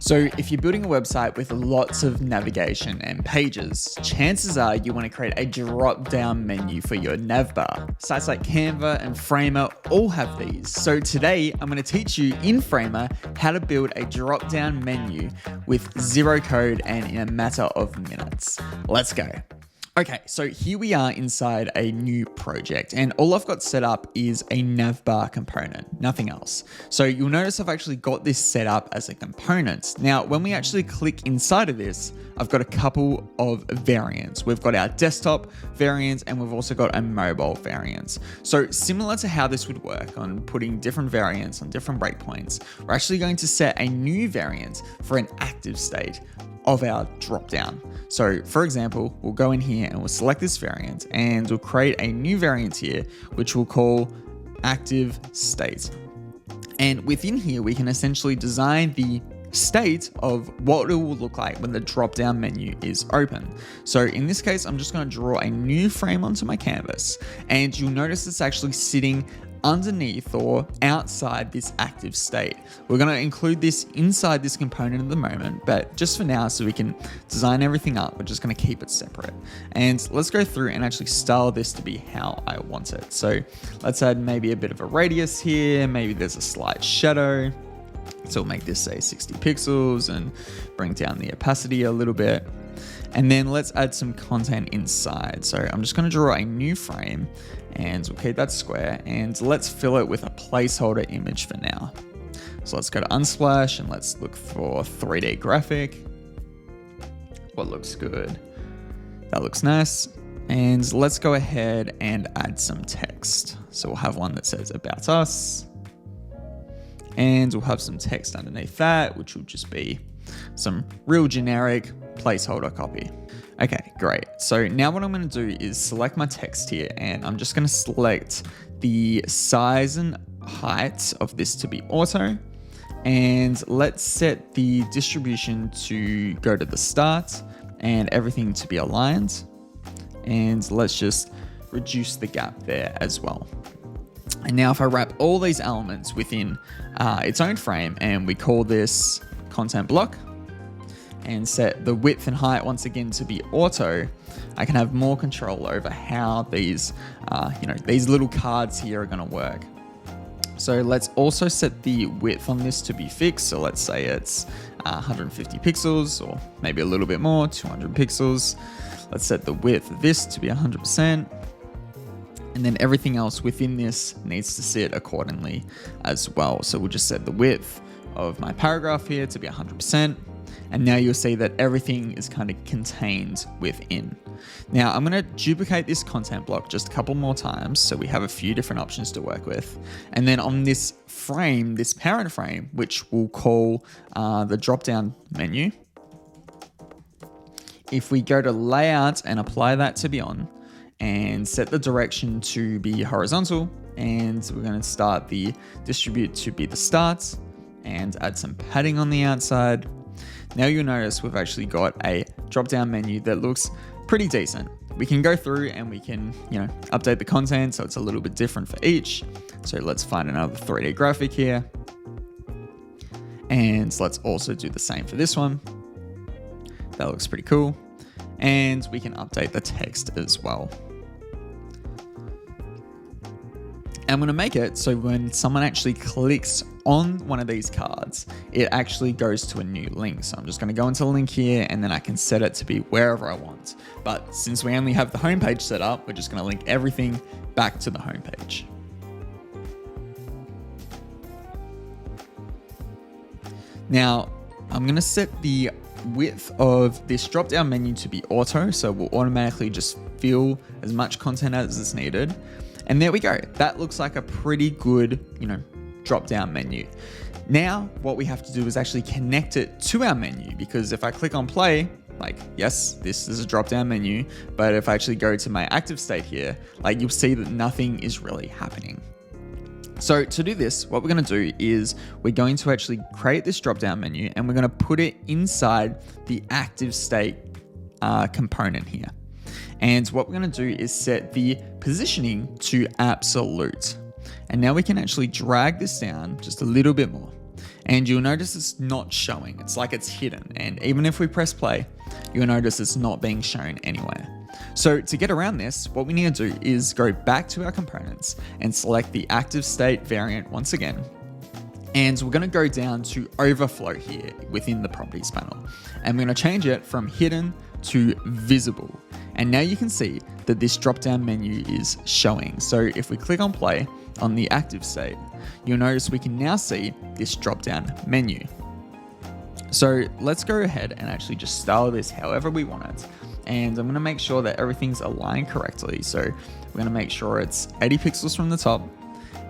So if you're building a website with lots of navigation and pages, chances are you want to create a drop-down menu for your navbar. Sites like Canva and Framer all have these. So today I'm going to teach you in Framer how to build a drop-down menu with zero code and in a matter of minutes. Let's go. Okay, so here we are inside a new project and all I've got set up is a navbar component, nothing else. So you'll notice I've actually got this set up as a component. Now, when we actually click inside of this, I've got a couple of variants. We've got our desktop variant and we've also got a mobile variant. So similar to how this would work on putting different variants on different breakpoints, we're actually going to set a new variant for an active state of our dropdown. So for example, we'll go in here and we'll select this variant and we'll create a new variant here, which we'll call active state. And within here, we can essentially design the state of what it will look like when the drop-down menu is open. So in this case, I'm just going to draw a new frame onto my canvas and you'll notice it's actually sitting underneath or outside this active state. We're going to include this inside this component at the moment, but just for now, so we can design everything up, we're just going to keep it separate. And let's go through and actually style this to be how I want it. So let's add maybe a bit of a radius here. Maybe there's a slight shadow. So we'll make this say 60 pixels and bring down the opacity a little bit. And then let's add some content inside. So I'm just going to draw a new frame and we'll keep that square and let's fill it with a placeholder image for now. So let's go to Unsplash and let's look for 3D graphic. What looks good? That looks nice. And let's go ahead and add some text. So we'll have one that says about us. And we'll have some text underneath that, which will just be some real generic placeholder copy. Okay, great. So now what I'm going to do is select my text here and I'm just going to select the size and height of this to be auto. And let's set the distribution to go to the start and everything to be aligned. And let's just reduce the gap there as well. And now if I wrap all these elements within its own frame and we call this content block and set the width and height once again to be auto, I can have more control over how these, these little cards here are going to work. So let's also set the width on this to be fixed. So let's say it's 150 pixels or maybe a little bit more, 200 pixels. Let's set the width of this to be 100%. And then everything else within this needs to sit accordingly as well. So we'll just set the width of my paragraph here to be 100%. And now you'll see that everything is kind of contained within. Now I'm going to duplicate this content block just a couple more times. So we have a few different options to work with. And then on this frame, this parent frame, which we'll call the drop-down menu. If we go to layout and apply that to be on, and set the direction to be horizontal, and we're going to start the distribute to be the start and add some padding on the outside. Now you'll notice we've actually got a drop down menu that looks pretty decent. We can go through and we can, update the content so it's a little bit different for each. So let's find another 3D graphic here. And let's also do the same for this one. That looks pretty cool. And we can update the text as well. I'm going to make it so when someone actually clicks on one of these cards, it actually goes to a new link. So I'm just going to go into the link here and then I can set it to be wherever I want. But since we only have the homepage set up, we're just going to link everything back to the homepage. Now, I'm going to set the width of this drop-down menu to be auto, so we'll automatically just fill as much content as is needed. And there we go. That looks like a pretty good, drop-down menu. Now, what we have to do is actually connect it to our menu, because if I click on play, yes, this is a drop-down menu, but if I actually go to my active state here, you'll see that nothing is really happening. So to do this, what we're going to do is we're going to actually create this drop-down menu and we're going to put it inside the active state component here. And what we're going to do is set the positioning to absolute. And now we can actually drag this down just a little bit more. And you'll notice it's not showing. It's like it's hidden. And even if we press play, you'll notice it's not being shown anywhere. So to get around this, what we need to do is go back to our components and select the active state variant once again. And we're going to go down to overflow here within the properties panel. And we're going to change it from hidden to visible. And now you can see that this drop-down menu is showing. So if we click on play on the active state, you'll notice we can now see this drop-down menu. So let's go ahead and actually just style this however we want it. And I'm going to make sure that everything's aligned correctly. So we're going to make sure it's 80 pixels from the top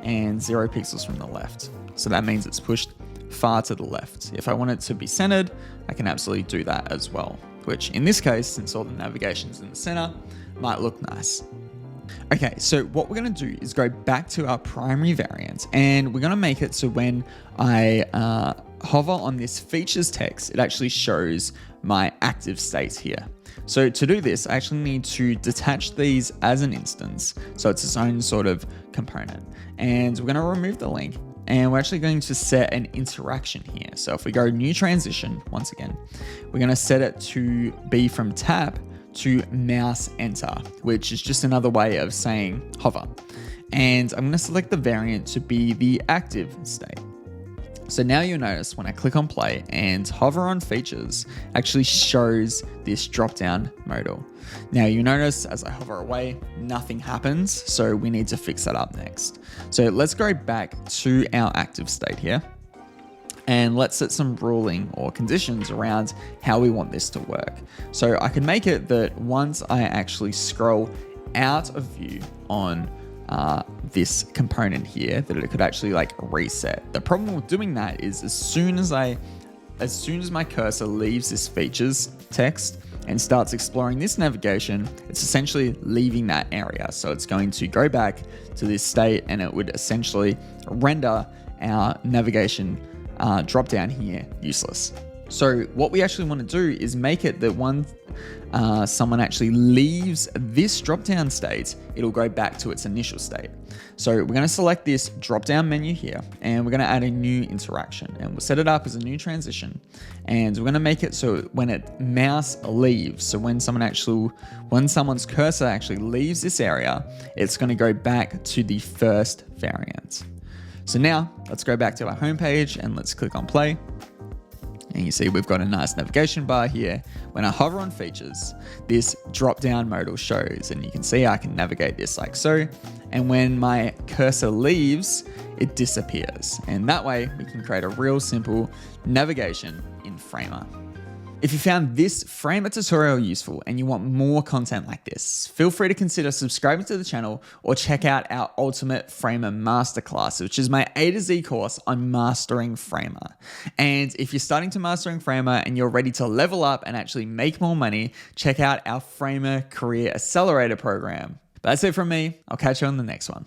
and 0 pixels from the left. So that means it's pushed far to the left. If I want it to be centered, I can absolutely do that as well, which in this case, since all the navigation's in the center, might look nice. Okay, so what we're going to do is go back to our primary variant, and we're going to make it so when I hover on this features text, it actually shows my active state here. So to do this, I actually need to detach these as an instance, so it's its own sort of component. And we're going to remove the link, and we're actually going to set an interaction here. So if we go new transition, once again, we're going to set it to be from tap to mouse enter, which is just another way of saying hover. And I'm going to select the variant to be the active state. So now you'll notice when I click on play and hover on features, actually shows this drop-down modal. Now you notice as I hover away, nothing happens. So we need to fix that up next. So let's go back to our active state here. And let's set some ruling or conditions around how we want this to work. So I can make it that once I actually scroll out of view on this component here, that it could actually like reset. The problem with doing that is as soon as my cursor leaves this features text and starts exploring this navigation, it's essentially leaving that area. So it's going to go back to this state and it would essentially render our navigation drop down here useless. So what we actually want to do is make it that when someone actually leaves this drop down state, it'll go back to its initial state. So we're going to select this drop down menu here and we're going to add a new interaction and we'll set it up as a new transition. And we're going to make it so when it mouse leaves, so when someone's cursor actually leaves this area, it's going to go back to the first variant. So now let's go back to our homepage and let's click on play. And you see we've got a nice navigation bar here. When I hover on features, this drop-down modal shows, and you can see I can navigate this like so. And when my cursor leaves, it disappears. And that way we can create a real simple navigation in Framer. If you found this Framer tutorial useful and you want more content like this, feel free to consider subscribing to the channel or check out our Ultimate Framer Masterclass, which is my A to Z course on mastering Framer. And if you're starting to mastering Framer and you're ready to level up and actually make more money, check out our Framer Career Accelerator program. But that's it from me. I'll catch you on the next one.